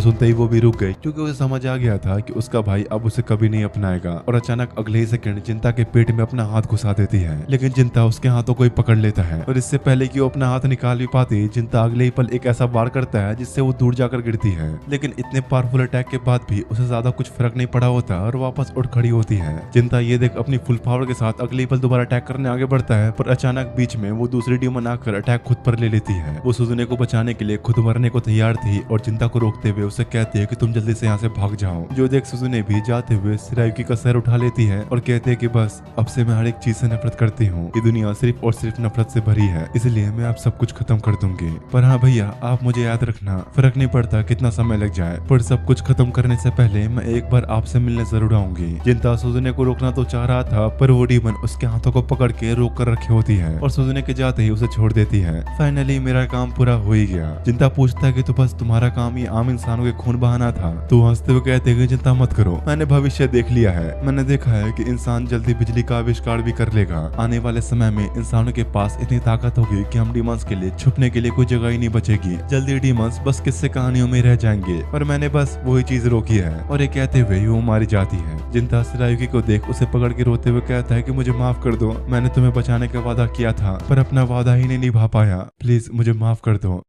सुनते ही वो भी रुक गई क्योंकि उसे समझ आ गया था कि उसका भाई अब उसे कभी नहीं अपनाएगा। और अचानक अगले ही सेकंड जिंता के पेट में अपना हाथ घुसा देती है, लेकिन जिंता उसके हाथों को ही पकड़ लेता है और इससे पहले कि वो अपना हाथ निकाल भी पाती, जिंता अगले ही पल एक ऐसा वार करता है जिससे वो दूर जाकर गिरती है। लेकिन इतने पावरफुल अटैक के बाद भी उसे ज्यादा कुछ फर्क नहीं पड़ा होता और वापस उठ खड़ी होती है। जिंता ये देख अपनी फुल पावर के साथ अगले ही पल दोबारा अटैक करने आगे बढ़ता है, पर अचानक बीच में वो दूसरी डीमन आकर अटैक खुद पर ले लेती है। वो सुजुने को बचाने के लिए खुद मरने को तैयार थी और जिंता को रोकते हुए उसे कहती है कि तुम जल्दी से यहाँ से भाग जाओ। जो देख सुजुने भी जाते हुए शिरायुकी का सर उठा लेती है और कहते हैं कि बस अब से मैं हर एक चीज से नफरत करती हूँ। ये दुनिया सिर्फ और सिर्फ नफरत से भरी है, इसलिए मैं अब सब कुछ खत्म कर दूंगी। पर हाँ भैया, आप मुझे याद रखना, फर्क नहीं पड़ता कितना समय लग जाए, पर सब कुछ खत्म करने से पहले मैं एक बार आपसे मिलने जरूर आऊंगी। जिंता सुजुने को रोकना तो चाह रहा था, पर वो डीमन उसके हाथों को पकड़ के रोक कर रखी होती है और सुजुने के जाते ही उसे छोड़ देती है। फाइनली मेरा काम पूरा हो ही गया। जिंता पूछता है कि तो बस तुम्हारा काम ये आम इंसानों के खून बहाना था? तो हंसते हुए कहते हैं कि चिंता मत करो, मैंने भविष्य देख लिया है। मैंने देखा है कि इंसान जल्दी बिजली का आविष्कार भी कर लेगा। आने वाले समय में इंसानों के पास इतनी ताकत होगी कि हम डीमंस के लिए छुपने के लिए कोई जगह ही नहीं बचेगी। जल्दी डीमंस बस किस्से कहानियों में रह जाएंगे और मैंने बस वही चीज रोकी है। और ये कहते हुए वो मारी जाती है। जिंता शिरायुकी को देख उसे पकड़ के रोते हुए कहता है कि मुझे माफ कर दो, मैंने तुम्हें बचाने का वादा किया था पर अपना वादा ही नहीं निभा पाया, प्लीज मुझे माफ कर दो।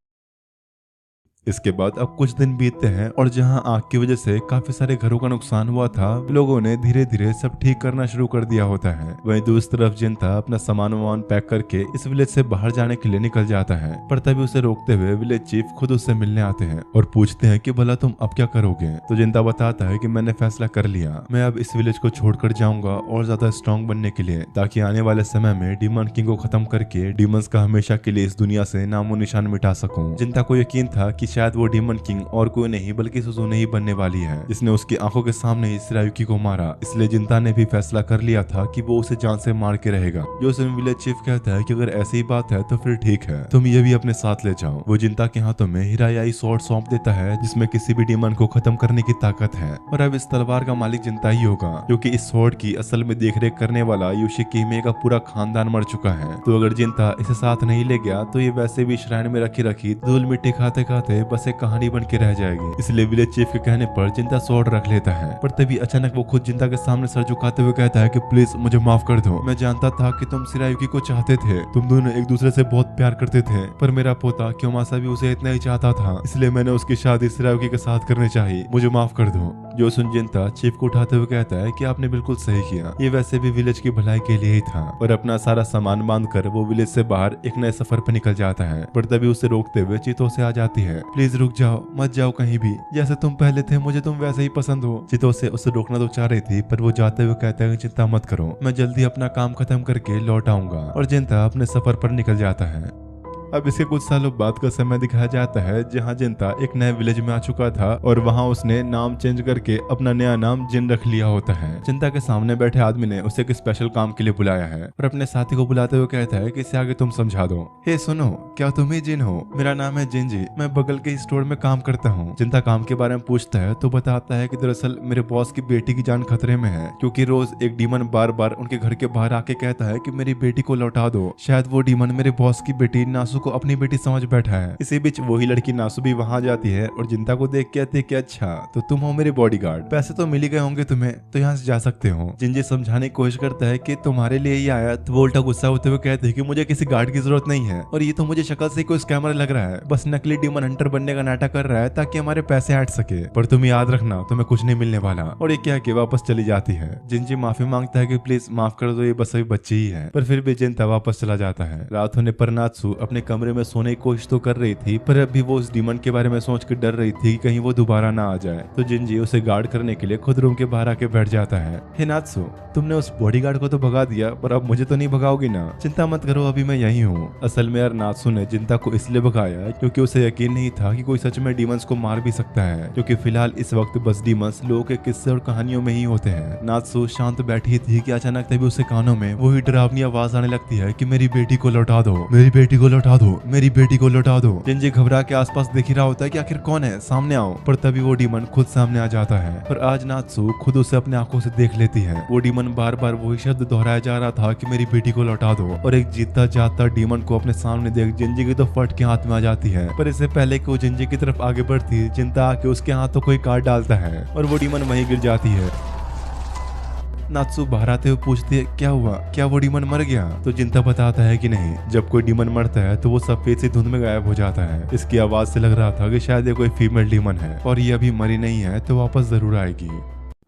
इसके बाद अब कुछ दिन बीतते हैं और जहां आग की वजह से काफी सारे घरों का नुकसान हुआ था, लोगों ने धीरे धीरे सब ठीक करना शुरू कर दिया होता है। वहीं दूसरी तरफ जिंता अपना सामान वामान पैक करके इस विलेज से बाहर जाने के लिए निकल जाता है, पर तभी उसे रोकते हुए विलेज चीफ खुद उससे मिलने आते हैं और पूछते हैं कि भला तुम अब क्या करोगे। तो जिंता बताता है कि मैंने फैसला कर लिया, मैं अब इस विलेज को छोड़कर जाऊंगा और ज्यादा स्ट्रॉन्ग बनने के लिए, ताकि आने वाले समय में डीमन किंग को खत्म करके डीमंस का हमेशा के लिए इस दुनिया से नामो निशान मिटा सकूं। जिंता को यकीन था कि शायद वो डीमन किंग और कोई नहीं बल्कि सुजुने ही बनने वाली है, जिसने उसकी आंखों के सामने ही शिरायुकी को मारा। इसलिए जिंता ने भी फैसला कर लिया था कि वो उसे जान से मार के रहेगा। जो विलेज चीफ कहता है कि अगर ऐसी ही बात है तो फिर ठीक है, तुम ये भी अपने साथ ले जाओ। वो जिंता के हाथों में हिरायाई स्वॉर्ड सौंप देता है जिसमें किसी भी डीमन को खत्म करने की ताकत है, और अब इस तलवार का मालिक जिंता ही होगा, क्योंकि इस स्वॉर्ड की असल में देखरेख करने वाला योशिकिहिमे का पूरा खानदान मर चुका है। तो अगर जिंता इसे साथ नहीं ले गया तो ये वैसे भी श्राइन में रखी रखी धूल मिट्टी खाते खाते बस एक कहानी बन के रह जाएगी। इसलिए विलेज चीफ के कहने पर जिंता स्वॉर्ड रख लेता है, पर तभी अचानक वो खुद जिंता के सामने सर झुकाते हुए कहता है कि प्लीज मुझे माफ कर दो। मैं जानता था कि तुम शिरायुकी को चाहते थे, तुम दोनों एक दूसरे से बहुत प्यार करते थे, पर मेरा पोता क्योमासा भी उसे इतना ही चाहता था, इसलिए मैंने उसकी शादी शिरायुकी के साथ करनी चाहिए, मुझे माफ कर दो। जो सुन जिंता चीफ को उठाते हुए कहता है कि आपने बिल्कुल सही किया, ये वैसे भी विलेज की भलाई के लिए ही था। और अपना सारा सामान बांधकर वो विलेज से बाहर एक नए सफर पर निकल जाता है, पर तभी उसे रोकते हुए चितो से आ जाती है। प्लीज रुक जाओ, मत जाओ कहीं भी, जैसे तुम पहले थे मुझे तुम वैसे ही पसंद हो। चितो से उसे रोकना तो चाह रही थी, पर वो जाते हुए कहता है चिंता मत करो, मैं जल्दी अपना काम खत्म करके लौट आऊंगा। और जिंता अपने सफर पर निकल जाता है। अब इसके कुछ सालों बाद का समय दिखाया जाता है जहां जिंता एक नए विलेज में आ चुका था और वहां उसने नाम चेंज करके अपना नया नाम जिन रख लिया होता है। जिंता के सामने बैठे आदमी ने उसे एक स्पेशल काम के लिए बुलाया है और अपने साथी को बुलाते हुए कहता है कि इसे आगे तुम समझा दो। हे सुनो, क्या तुम ही जिन हो? मेरा नाम है जिंजी, मैं बगल के स्टोर में काम करता हूँ। जिंता काम के बारे में पूछता है तो बताता है कि दरअसल मेरे बॉस की बेटी की जान खतरे में है, क्योंकि रोज एक डीमन बार बार उनके घर के बाहर आके कहता है कि मेरी बेटी को लौटा दो। शायद वो डीमन मेरे बॉस की बेटी नासु को अपनी बेटी समझ बैठा है। इसी बीच वही लड़की नासु भी वहां जाती है और जिंता को देख के कहती है कि अच्छा तो तुम हो मेरे बॉडीगार्ड, पैसे तो मिल ही गए होंगे तुम्हें, तो यहाँ से जा सकते हो। जिंजी समझाने की कोशिश करता है कि तुम्हारे लिए ही आया, तो वो उल्टा गुस्सा होते हुए कहते हैं कि मुझे किसी गार्ड की जरूरत नहीं है और ये तो मुझे शक्ल से कोई स्कैमर लग रहा है, बस नकली डीमन हंटर बनने का नाटक कर रहा है ताकि हमारे पैसे हट सके, पर तुम याद रखना तुम्हें कुछ नहीं मिलने वाला। और ये क्या कि वापस चली जाती है। जिंजी माफी मांगता है कि प्लीज माफ कर दो, ये बस अभी बच्ची ही है, पर फिर भी जिंता वापस चला जाता है। रात होने पर नात्सु अपने कमरे में सोने की कोशिश तो कर रही थी, पर अभी वो उस डीमन के बारे में सोच कर डर रही थी कि कहीं वो दोबारा ना आ जाए। तो जिंजी उसे गार्ड करने के लिए खुद रूम के बाहर आके बैठ जाता है। हे नात्सु, तुमने उस बॉडीगार्ड को तो भगा दिया, पर अब मुझे तो नहीं भगाओगी ना? चिंता मत करो, अभी मैं यही हूँ। असल में यार नात्सु ने जिंता को इसलिए भगाया क्योंकि उसे यकीन नहीं था कि कोई सच में डीमंस को मार भी सकता है, क्योंकि फिलहाल इस वक्त बस डीमंस लोगों के किस्से और कहानियों में ही होते हैं। नात्सु शांत बैठी थी कि अचानक तभी उसे कानों में वही डरावनी आवाज आने लगती है कि मेरी बेटी को लौटा दो, मेरी बेटी को लौटा दो, मेरी बेटी को लौटा दो। जिंजी घबरा के आसपास देख ही रहा होता है कि आखिर कौन है, सामने आओ। पर तभी वो डीमन खुद सामने आ जाता है। पर आज नात्सु खुद उसे अपने आंखों से देख लेती है। वो डीमन बार बार वही शब्द दोहराया जा रहा था कि मेरी बेटी को लौटा दो, और एक जीतता जागता डीमन को अपने सामने देख जिंजी की तो फट के हाथ में आ जाती है। पर इससे पहले कि वो जिंजी की तरफ आगे बढ़ती, जिंता आके उसके हाथों को काट डालता है और वो डीमन वहीं गिर जाती है। नात्सु बाहर आते हुए पूछती है क्या हुआ, क्या वो डीमन मर गया? तो जिंता बताता है कि नहीं, जब कोई डीमन मरता है तो वो सफेद सी धुंध में गायब हो जाता है। इसकी आवाज से लग रहा था कि शायद ये कोई फीमेल डीमन है और ये अभी मरी नहीं है तो वापस जरूर आएगी।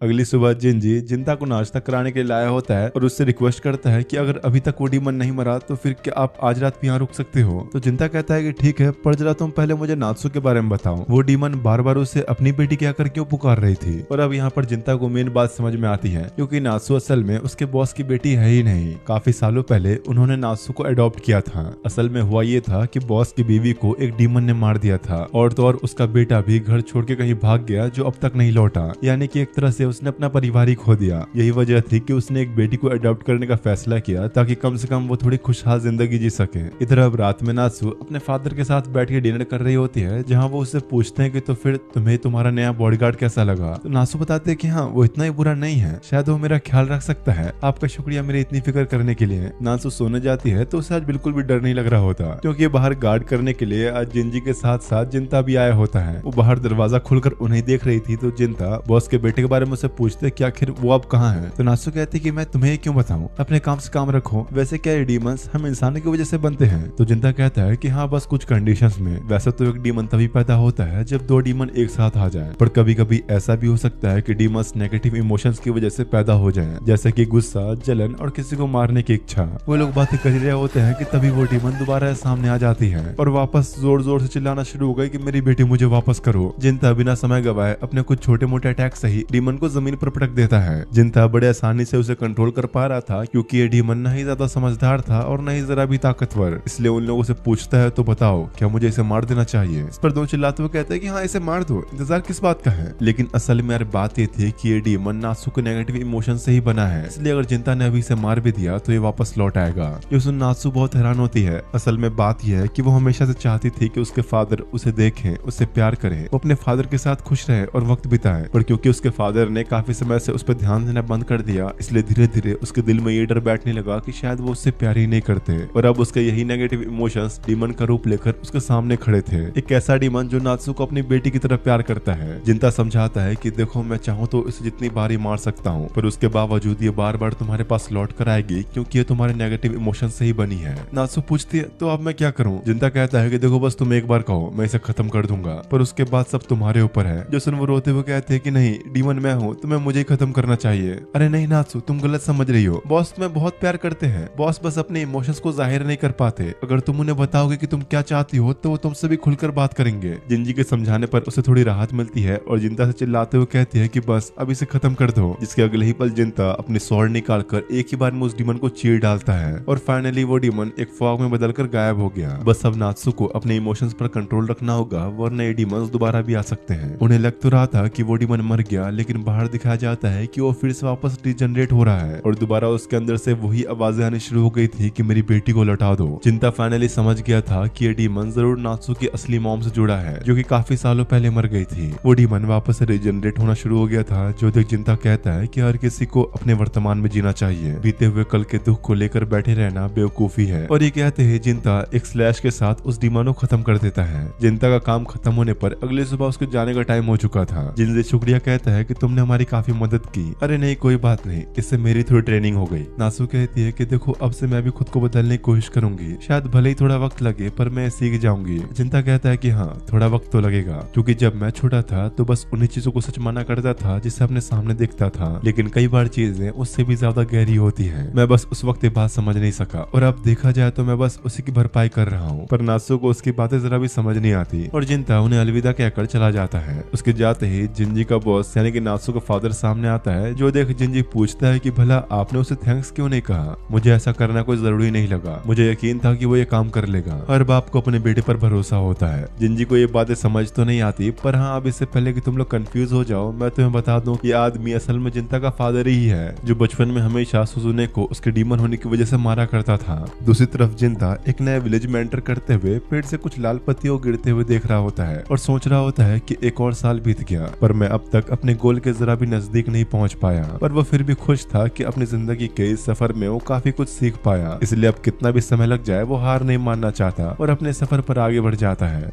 अगली सुबह जिंजी जिंता को नाश्ता कराने के लिए लाया होता है और उससे रिक्वेस्ट करता है कि अगर अभी तक वो डीमन नहीं मरा तो फिर क्या आप आज रात भी यहाँ रुक सकते हो? तो जिंता कहता है कि ठीक है, पर जरा तुम पहले मुझे नात्सु के बारे में बताओ। वो डीमन बार बार उसे अपनी बेटी कहकर क्यों पुकार रही थी? और अब यहाँ पर जिंता को मेन बात समझ में आती है, क्योंकि नात्सु असल में उसके बॉस की बेटी है ही नहीं। काफी सालों पहले उन्होंने नात्सु को अडॉप्ट किया था। असल में हुआ ये था कि बॉस की बीवी को एक डीमन ने मार दिया था और तो और उसका बेटा भी घर छोड़ के कहीं भाग गया जो अब तक नहीं लौटा। यानी कि एक तरह से उसने अपना परिवार खो दिया। यही वजह थी कि उसने एक बेटी को अडॉप्ट करने का फैसला किया ताकि कम से कम वो थोड़ी खुशहाल जिंदगी जी सके। इधर अब रात में नात्सु अपने फादर के साथ बैठ के डिनर कर रही होती है, जहां वो उससे पूछते हैं कि तो फिर तुम्हें तुम्हारा नया बॉडीगार्ड कैसा लगा? तो नात्सु बताते हैं कि हाँ, वो इतना ही बुरा नहीं है, शायद वो मेरा ख्याल रख सकता है। आपका शुक्रिया मेरी इतनी फिक्र करने के लिए। नात्सु सोने जाती है तो उसे आज बिल्कुल भी डर नहीं लग रहा होता, क्योंकि बाहर गार्ड करने के लिए आज जिंजी के साथ साथ जिंता भी आया होता है। वो बाहर दरवाजा खुलकर उन्हें देख रही थी तो जिंता बॉस के बेटे के बारे में उसे पूछते कि आखिर वो अब कहाँ है? तो नात्सु कहती कि मैं तुम्हें क्यों बताऊं, अपने काम से काम रखो। वैसे क्या ये डीमंस हम इंसानों की वजह से बनते हैं? तो जिंता कहता है कि हाँ, बस कुछ कंडीशंस में। वैसे तो एक डीमन तभी पैदा होता है जब दो डीमन एक साथ आ जाएं, पर कभी कभी ऐसा भी हो सकता है कि डीमंस नेगेटिव इमोशंस की वजह से पैदा हो जाएं, जैसे कि गुस्सा, जलन और किसी को मारने की इच्छा। वो लोग बातें कर रहे होते हैं कि तभी वो डीमन दोबारा सामने आ जाती है और वापस जोर जोर से चिल्लाना शुरू हो गई कि मेरी बेटी मुझे वापस करो। जिंता बिना समय गवाए अपने कुछ छोटे मोटे अटैक से ही डीमन को जमीन पर पटक देता है। जिंता बड़े आसानी से उसे कंट्रोल कर पा रहा था, क्योंकि ये डीमन न ही ज्यादा समझदार था और न ही जरा भी ताकतवर। इसलिए उन लोगों से पूछता है तो बताओ, क्या मुझे इसे मार देना चाहिए? इस पर दोनों चिल्लाते हुए कहते हैं कि हाँ, इसे मार दो, इंतजार किस बात का है? लेकिन असल में यार बात ये थी कि ये डीमन नात्सु के नेगेटिव इमोशन से ही बना है, इसलिए अगर जिंता ने अभी इसे मार भी दिया तो ये वापस लौट आएगा। ये सुन नात्सु बहुत हैरान होती है। असल में बात यह है कि वो हमेशा से चाहती थी कि उसके फादर उसे देखें, उससे प्यार करें, वो अपने फादर के साथ खुश रहे और वक्त बिताए। पर क्योंकि उसके फादर ने काफी समय से उस पर ध्यान देना बंद कर दिया, इसलिए धीरे धीरे उसके दिल में ये डर बैठने लगा कि शायद वो उससे प्यार ही नहीं करते। और अब उसके यही नेगेटिव इमोशंस डीमन का रूप लेकर उसके सामने खड़े थे। एक ऐसा डीमन जो नात्सु को अपनी बेटी की तरफ प्यार करता है। जिंता समझाता है कि देखो, मैं चाहूँ तो इसे जितनी बार ही मार सकता हूँ, पर उसके बावजूद ये बार बार तुम्हारे पास लौट कर आएगी, क्योंकि ये तुम्हारे नेगेटिव इमोशन से ही बनी है। नात्सु पूछती है तो अब मैं क्या करूँ? जिंता कहता है कि देखो, बस तुम एक बार कहो, मैं इसे खत्म कर दूंगा, पर उसके बाद सब तुम्हारे ऊपर है। जो सुन वो रोते हुए कहते हैं कि नहीं, डीमन मैं हूँ, तुम्हें मुझे ही खत्म करना चाहिए। अरे नहीं नात्सु, तुम गलत समझ रही हो। बॉस तुम्हें बहुत प्यार करते हैं, बॉस बस अपने इमोशंस को जाहिर नहीं कर पाते। अगर तुम उन्हें बताओगे कि तुम क्या चाहती हो तो वो तुमसे भी खुलकर बात करेंगे। जिंजी के समझाने पर उसे थोड़ी राहत मिलती है और जिंता से चिल्लाते हुए कहती है कि बस अब इसे खत्म कर दो। जिसके अगले ही पल जिंता अपनी स्वॉर्ड निकालकर एक ही बार में उस डीमन को चीर डालता है और फाइनली वो डीमन एक फॉग में बदलकर गायब हो गया। बस अब नात्सु को अपने इमोशंस पर कंट्रोल रखना होगा, वरना ये डीमंस दोबारा भी आ सकते हैं। उन्हें लग तो रहा था कि वो डीमन मर गया, लेकिन बाहर दिखाया जाता है कि वो फिर से वापस रीजनरेट हो रहा है और दोबारा उसके अंदर से वही आवाजें आनी शुरू हो गई थी कि मेरी बेटी को लौटा दो। जिंता फाइनली समझ गया था कि ये डीमन जरूर नात्सु की असली मॉम से जुड़ा है, जो कि काफी सालों पहले मर गई थी। वो डीमन वापस से रीजनरेट होना शुरू हो गया था, जो देख जिंता कहता है कि हर किसी को अपने वर्तमान में जीना चाहिए, बीते हुए कल के दुख को लेकर बैठे रहना बेवकूफी है। और ये कहते ही जिंता एक स्लैश के साथ उस डीमन को खत्म कर देता है। जिंता का काम खत्म होने पर अगली सुबह उसके जाने का टाइम हो चुका था। जिनसे शुक्रिया कहता है कि तुमने हमारी काफी मदद की। अरे नहीं, कोई बात नहीं, इससे मेरी थोड़ी ट्रेनिंग हो गई। नात्सु कहती है कि देखो, अब से मैं भी खुद को बदलने की कोशिश करूंगी, शायद भले ही थोड़ा वक्त लगे, पर मैं सीख जाऊंगी। जिंता कहता है कि हाँ, थोड़ा वक्त तो लगेगा, क्योंकि जब मैं छोटा था तो बस उन्हीं चीजों को सच माना करता था जिसे अपने सामने देखता था, लेकिन कई बार चीजें उससे भी ज्यादा गहरी होती है। मैं बस उस वक्त ये बात समझ नहीं सका, और अब देखा जाए तो मैं बस उसी की भरपाई कर रहा हूँ। पर नात्सु को उसकी बातें जरा भी समझ नहीं आती और जिंता उन्हें अलविदा कहकर चला जाता है। उसके जाते ही जिंजी का बॉस यानी कि नात्सु मोसू का फादर सामने आता है, जो देख जिंजी पूछता है कि भला आपने उसे थैंक्स क्यों नहीं कहा। मुझे ऐसा करना कोई जरूरी नहीं लगा, मुझे यकीन था कि वो ये काम कर लेगा। हर बाप को अपने बेटे पर भरोसा होता है। जिंजी को ये बातें समझ तो नहीं आती, पर हाँ अब इससे पहले कि तुम लोग कंफ्यूज हो जाओ, मैं तुम्हें बता दूं ये आदमी असल में जिंता का फादर ही है, जो बचपन में हमेशा सुजुने को उसके डीमन होने की वजह से मारा करता था। दूसरी तरफ जिंता एक नए विलेज में एंटर करते हुए पेड़ से कुछ लाल पत्तियों गिरते हुए देख रहा होता है और सोच रहा होता है कि एक और साल बीत गया, पर मैं अब तक अपने गोल के जरा भी नजदीक नहीं पहुंच पाया। पर वो फिर भी खुश था कि अपनी जिंदगी के इस सफर में वो काफी कुछ सीख पाया, इसलिए अब कितना भी समय लग जाए वो हार नहीं मानना चाहता और अपने सफर पर आगे बढ़ जाता है।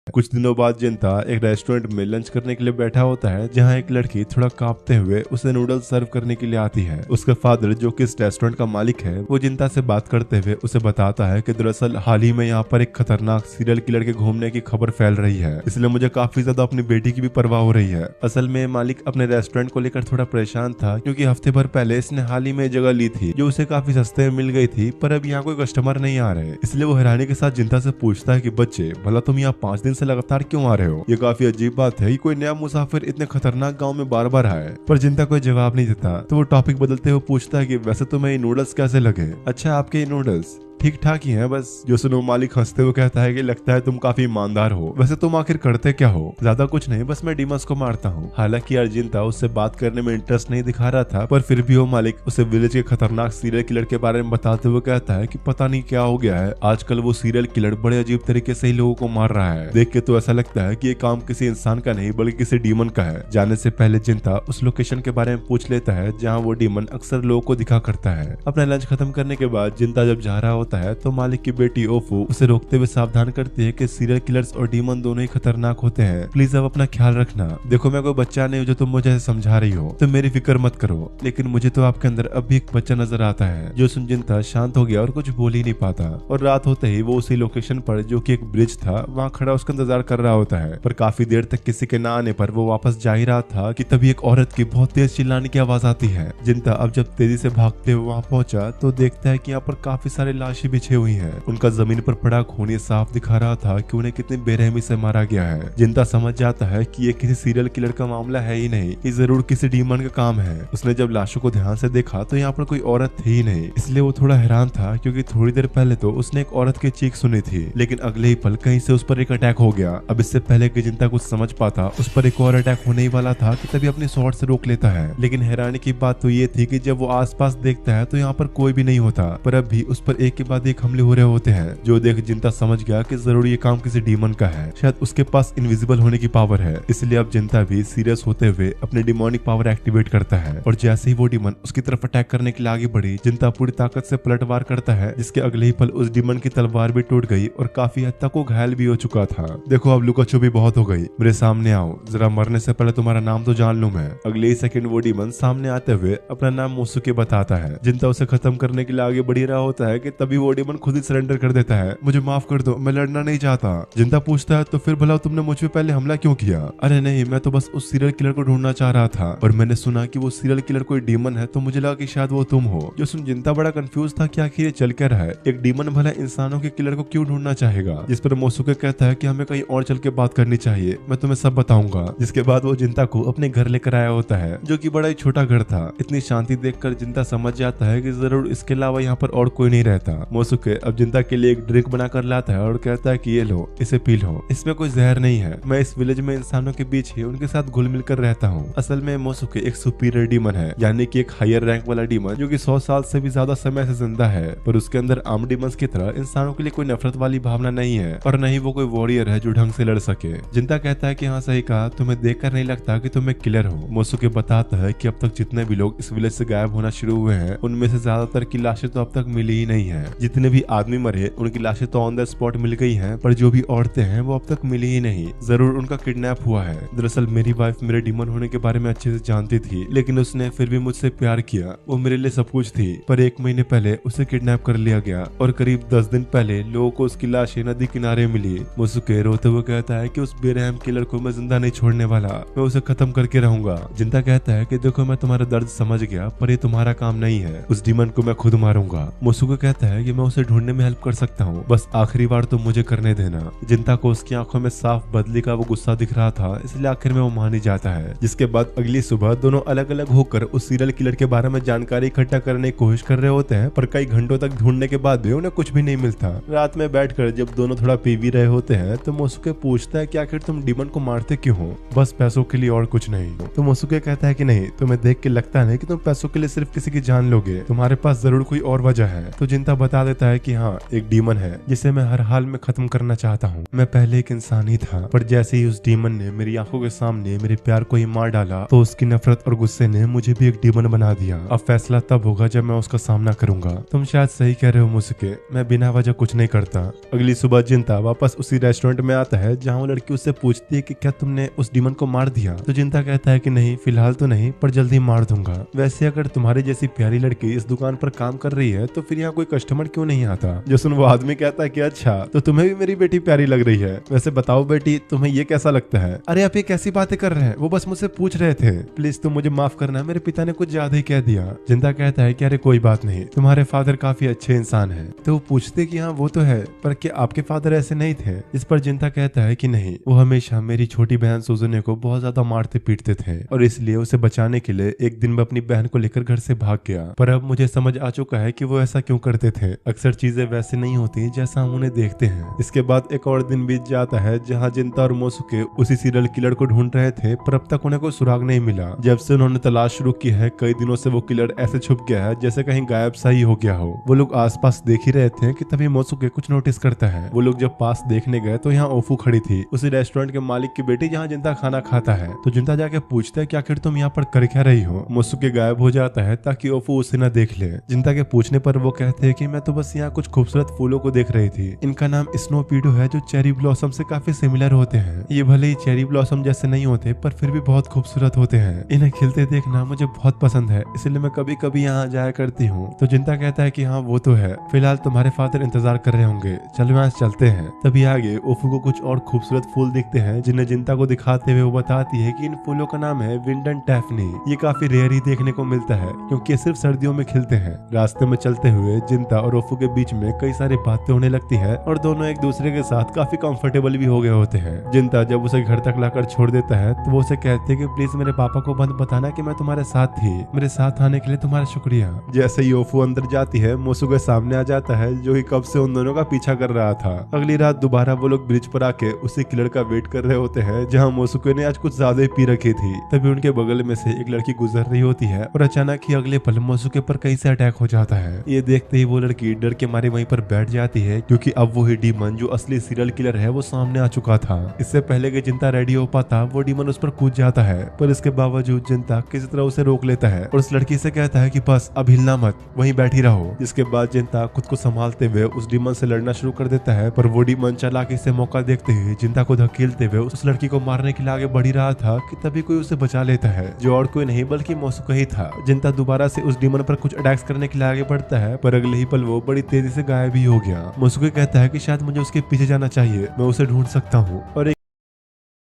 कुछ दिनों बाद जिंता एक रेस्टोरेंट में लंच करने के लिए बैठा होता है, जहां एक लड़की थोड़ा कांपते हुए उसे नूडल्स सर्व करने के लिए आती है। उसका फादर, जो कि इस रेस्टोरेंट का मालिक है, वो जिंता से बात करते हुए उसे बताता है कि दरअसल हाल ही में यहाँ पर एक खतरनाक सीरियल किलर के घूमने की खबर फैल रही है, इसलिए मुझे काफी ज्यादा अपनी बेटी की भी परवाह हो रही है। असल में मालिक अपने रेस्टोरेंट को लेकर थोड़ा परेशान था, क्योंकि हफ्ते भर पहले इसने हाल ही में जगह ली थी जो उसे काफी सस्ते में मिल गई थी, पर अब यहाँ कोई कस्टमर नहीं आ रहे। इसलिए वो हैरानी के साथ जिंता से पूछता है कि बच्चे, भला तुम यहाँ 5 दिन से लगातार क्यों आ रहे हो? ये काफी अजीब बात है कि कोई नया मुसाफिर इतने खतरनाक गांव में बार बार आए। पर जिंता कोई जवाब नहीं देता, तो वो टॉपिक बदलते हुए पूछता है कि वैसे तुम्हें ये नूडल्स कैसे लगे? अच्छा, आपके ये नूडल्स ठीक ठाक ही हैं बस। जो सुनो मालिक हंसते हुए कहता है कि लगता है तुम काफी ईमानदार हो, वैसे तुम आखिर करते क्या हो? ज्यादा कुछ नहीं, बस मैं डीमंस को मारता हूँ। हालांकि अर्जिंता उससे बात करने में इंटरेस्ट नहीं दिखा रहा था, पर फिर भी वो मालिक उसे विलेज के खतरनाक सीरियल किलर के बारे में बताते हुए कहता है कि पता नहीं क्या हो गया है, आजकल वो सीरियल किलर बड़े अजीब तरीके से ही लोगों को मार रहा है। देख के तो ऐसा लगता है कि ये काम किसी इंसान का नहीं बल्कि किसी डीमन का है। जाने से पहले जिंता उस लोकेशन के बारे में पूछ लेता है जहाँ वो डीमन अक्सर लोगों को दिखा करता है। अपना लंच खत्म करने के बाद जिंता जब जा रहा होता है तो मालिक बेटी ओफू उसे रोकते हुए सावधान करती है कि सीरियल किलर्स और डीमन दोनों ही खतरनाक होते हैं, प्लीज अब अपना ख्याल रखना। देखो मैं कोई बच्चा नहीं हूँ जो तुम मुझे समझा रही हो, तो मेरी फिक्र मत करो, लेकिन मुझे तो आपके अंदर अब भी एक बच्चा नजर आता है। जो सुन जिंता शांत हो गया और कुछ बोल ही नहीं पाता, और रात होते ही वो उसी लोकेशन पर, जो कि एक ब्रिज था, वहाँ खड़ा उसका इंतजार कर रहा होता है। पर काफी देर तक किसी के ना आने पर वो वापस जा ही रहा था कि तभी एक औरत की बहुत तेज चिल्लाने की आवाज आती है। जिंता अब जब तेजी से भागते हुए वहाँ पहुंचा तो देखता है कि यहाँ पर काफी सारे लाशें बिछी हुई हैं। उनका जमीन पर पड़ा खून ये साफ दिखा रहा था कि उन्हें कितनी बेरहमी से मारा गया है। जिंता समझ जाता है कि ये किसी सीरियल किलर का मामला है ही नहीं, ये जरूर किसी डीमन का काम है। उसने जब लाशों को ध्यान से देखा तो यहाँ पर कोई औरत थी ही नहीं, इसलिए वो थोड़ा हैरान था, क्योंकि थोड़ी देर पहले तो उसने एक औरत की चीख सुनी थी, लेकिन अगले ही पल कहीं से उस पर एक अटैक हो गया। अब इससे पहले कि जिंता कुछ समझ पाता, उस पर एक और अटैक होने ही वाला था कि तभी अपने शॉट से रोक लेता है। लेकिन हैरानी की बात तो ये थी कि जब वो आसपास देखता है तो यहाँ पर कोई भी नहीं होता, पर अब भी उस पर एक के बाद एक हमले हो रहे होते हैं। जो देख जिंता समझ गया कि जरूर ये काम किसी डीमन का है, शायद उसके पास इनविजिबल होने की पावर है। इसलिए अब जिंता भी सीरियस होते हुए अपनी डिमोनिक पावर एक्टिवेट करता है, और जैसे ही वो डीमन उसकी तरफ अटैक करने के लिए आगे बढ़ी, जिंता पूरी ताकत से पलटवार करता है, जिसके अगले ही पल उस डीमन की तलवार भी टूट गई और काफी हद तक वो घायल भी हो चुका था। देखो अब लुकाछुपी बहुत हो गई, मेरे सामने आओ, जरा मरने से पहले तुम्हारा नाम तो जान लूं मैं। अगले ही सेकंड वो डीमन सामने आते हुए अपना नाम मोसुके बताता है। जिंता उसे खत्म करने के लिए आगे बढ़ रहा होता है कि तभी वो डीमन खुद ही सरेंडर कर देता है। मुझे माफ कर दो, मैं लड़ना नहीं चाहता। जिंता पूछता है तो फिर भला तुमने मुझ पे पहले हमला क्यों किया? अरे नहीं, मैं तो बस उस सीरियल किलर को ढूंढना चाह रहा था, और मैंने सुना कि वो सीरियल किलर कोई डीमन है, तो मुझे लगा कि शायद वो तुम हो। जो सुन जिंता बड़ा कंफ्यूज था कि आखिर ये चल क्या रहा है। एक डीमन भला इंसानों के किलर को क्यों ढूंढना चाहेगा? जिस पर मोसुके कहता है कि हमें कहीं और चल के बात करनी चाहिए, मैं तुम्हें सब बताऊंगा। जिसके बाद वो जिंता को अपने घर लेकर आया होता है, जो कि बड़ा ही छोटा घर था। इतनी शांति देखकर जिंता समझ जाता है कि जरूर इसके अलावा यहाँ पर और कोई नहीं रहता। मोसुके अब जिंता के लिए एक ड्रिंक बनाकर लाता है और कहता है कि ये लो, इसे पी लो, इसमें कोई जहर नहीं है। मैं इस विलेज में इंसानों के बीच ही उनके साथ घुल मिल कर रहता हूँ। असल में मोसुके एक सुपीरियर डीमन है, यानी कि एक हायर रैंक वाला डीमन, जो कि 100 साल से भी ज्यादा समय से जिंदा है, पर उसके अंदर आम डीमंस की तरह इंसानों के लिए कोई नफरत वाली भावना नहीं है, और न ही वो कोई वॉरियर है जो ढंग से लड़ सके। जिंता कहता है कि हाँ सही कहा, तुम्हें देखकर नहीं लगता कि तुम एक किलर हो। मोसुके बताता है कि अब तक जितने भी लोग इस विलेज से गायब होना शुरू हुए हैं, उनमें से ज्यादातर की लाशें तो अब तक मिली ही नहीं है। जितने भी आदमी मरे उनकी लाशें तो ऑन द स्पॉट मिल गई हैं, पर जो भी औरतें हैं वो अब तक मिली ही नहीं। जरूर उनका किडनैप हुआ है। दरअसल मेरी वाइफ मेरे डीमन होने के बारे में अच्छे से जानती थी, लेकिन उसने फिर भी मुझसे प्यार किया। वो मेरे लिए सब कुछ थी, पर 1 महीने पहले उसे किडनैप कर लिया गया, और करीब 10 दिन पहले लोगों को उसकी लाशें नदी किनारे मिली। मोसुके रोते हुए कहता है कि उस बेरहम किलर को मैं जिंदा नहीं छोड़ने वाला, मैं उसे खत्म करके रहूंगा। जिंता कहता है कि देखो मैं तुम्हारा दर्द समझ गया, पर ये तुम्हारा काम नहीं है, उस डीमन को मैं खुद मारूंगा। मोसुके कहता है है कि मैं उसे ढूंढने में हेल्प कर सकता हूँ, बस आखिरी बार तुम मुझे करने देना। जिंता को उसकी आंखों में साफ बदली का वो गुस्सा दिख रहा था, इसलिए आखिर में वो मान ही जाता है। जिसके बाद अगली सुबह दोनों अलग अलग होकर उस सीरियल किलर के बारे में जानकारी इकट्ठा करने की कोशिश कर रहे होते हैं, पर कई घंटों तक ढूंढने के बाद भी उन्हें कुछ भी नहीं मिलता। रात में बैठकर जब दोनों थोड़ा पी भी रहे होते हैं तो मोसुके पूछता है कि आखिर तुम डीमन को मारते क्यों हो, बस पैसों के लिए और कुछ नहीं। तो मोसुके कहता है कि नहीं, तुम्हें देख के लगता है कि तुम पैसों के लिए सिर्फ किसी की जान लोगे, तुम्हारे पास जरूर कोई और वजह है। तो जिंता बता देता है कि हाँ, एक डीमन है जिसे मैं हर हाल में खत्म करना चाहता हूँ। मैं पहले एक इंसान ही था, पर जैसे ही उस डीमन ने मेरी आंखों के सामने मेरे प्यार को ही मार डाला तो उसकी नफरत और गुस्से ने मुझे भी एक डीमन बना दिया। अब फैसला तब होगा जब मैं उसका सामना करूंगा। तुम शायद सही कह रहे हो मोसुके, मैं बिना वजह कुछ नहीं करता। अगली सुबह जिंता वापस उसी रेस्टोरेंट में आता है जहाँ वो लड़की उससे पूछती है कि क्या तुमने उस डीमन को मार दिया। तो जिंता कहता है कि नहीं, फिलहाल तो नहीं, पर जल्दी मार दूंगा। वैसे अगर तुम्हारी जैसी प्यारी लड़की इस दुकान पर काम कर रही है तो फिर यहाँ कोई कस्टमर क्यों नहीं आता। जो सुन वो आदमी कहता है कि अच्छा, तो तुम्हें भी मेरी बेटी प्यारी लग रही है। वैसे बताओ बेटी, तुम्हें ये कैसा लगता है। अरे आप ये कैसी बातें कर रहे हैं, वो बस मुझसे पूछ रहे थे, प्लीज तुम मुझे माफ करना, मेरे पिता ने कुछ ज्यादा ही कह दिया। जिंता कहता है कि अरे कोई बात नहीं, तुम्हारे फादर काफी अच्छे इंसान है। तो वो पूछते कि हाँ वो तो है, पर क्या आपके फादर ऐसे नहीं थे। इस पर जिंता कहता है कि नहीं, वो हमेशा मेरी छोटी बहन सुजुने को बहुत ज्यादा मारते पीटते थे और इसलिए उसे बचाने के लिए एक दिन मैं अपनी बहन को लेकर घर से भाग गया। पर अब मुझे समझ आ चुका है कि वो ऐसा क्यों करते थे। अक्सर चीजें वैसे नहीं होती जैसा हम उन्हें देखते हैं। इसके बाद एक और दिन बीत जाता है जहाँ जिंता और मोसुके उसी सीरियल किलर को ढूंढ रहे थे, पर अब तक उन्हें कोई सुराग नहीं मिला। जब से उन्होंने तलाश शुरू की है, कई दिनों से वो किलर ऐसे छुप गया है जैसे कहीं गायब सा ही हो गया हो। वो लोग आसपास देख ही रहे थे कि तभी मोसुके कुछ नोटिस करता है। वो लोग जब पास देखने गए तो यहाँ ओफू खड़ी थी, उसी रेस्टोरेंट के मालिक की बेटी जहाँ जिंता खाना खाता है। तो जिंता जाके पूछता है कि आखिर तुम यहाँ पर कर क्या रही हो। मोसुके गायब हो जाता है ताकि ओफू उसे न देख ले। जिंता के पूछने पर वो कहते हैं कि मैं तो बस यहाँ कुछ खूबसूरत फूलों को देख रही थी। इनका नाम स्नो पीडो है, जो चेरी ब्लॉसम से काफी सिमिलर होते हैं। ये भले ही चेरी ब्लॉसम जैसे नहीं होते, पर फिर भी बहुत खूबसूरत होते हैं। इन्हें खिलते देखना मुझे बहुत पसंद है, इसलिए मैं कभी कभी यहाँ जाया करती हूँ। तो जिंता कहता है कि हाँ वो तो है, फिलहाल तुम्हारे फादर इंतजार कर रहे होंगे, चलो यहाँ चलते हैं। तभी आगे ओफू को कुछ और खूबसूरत फूल दिखते हैं, जिन्हें जिंता को दिखाते हुए वो बताती है कि इन फूलों का नाम है विंडन टैफनी। ये काफी रेयर ही देखने को मिलता है क्योंकि ये सिर्फ सर्दियों में खिलते हैं। रास्ते में चलते हुए जिंता और ओफू के बीच में कई सारी बातें होने लगती है और दोनों एक दूसरे के साथ काफी कंफर्टेबल भी हो गए होते हैं। जिंता जब उसे घर तक लाकर छोड़ देता है तो वो उसे कहते हैं कि प्लीज मेरे पापा को मत बताना कि मैं तुम्हारे साथ थी, मेरे साथ आने के लिए तुम्हारा शुक्रिया। जैसे ही ओफू अंदर जाती है, मोसुके सामने आ जाता है जो कि कब से उन दोनों का पीछा कर रहा था। अगली रात दोबारा वो लोग ब्रिज पर आके उसी किलर का वेट कर रहे होते हैं जहाँ मोसुके ने आज कुछ ज्यादा ही पी रखी थी। तभी उनके बगल में से एक लड़की गुजर रही होती है और अचानक ही अगले पल मोसुके पर कहीं से अटैक हो जाता है। ये देखते ही वो लड़की डर के मारे वहीं पर बैठ जाती है क्योंकि अब वो ही डीमन जो असली सीरियल किलर है वो सामने आ चुका था। इससे पहले कि जिंता रेडी हो पाता वो डीमन उस पर कूद जाता है, पर इसके बावजूद जिंता किसी तरह उसे रोक लेता है और उस लड़की से कहता है कि बस अब हिलना मत, वहीं बैठी रहो। जिसके बाद जिंता खुद को संभालते हुए उस डीमन से लड़ना शुरू कर देता है, पर वो डीमन चालाकी से मौका देखते हुए जिंता को धकेलते हुए उस लड़की को मारने के लिए आगे बढ़ ही रहा था कि तभी कोई उसे बचा लेता है, जो और कोई नहीं बल्कि मोसुके ही था। जिंता दोबारा से उस डीमन पर कुछ अटैक्स करने के लिए आगे बढ़ता है, पर अगले ही पल वो बड़ी तेजी से गायब ही हो गया। मोसुके कहता है कि शायद मुझे उसके पीछे जाना चाहिए, मैं उसे ढूंढ सकता हूँ। और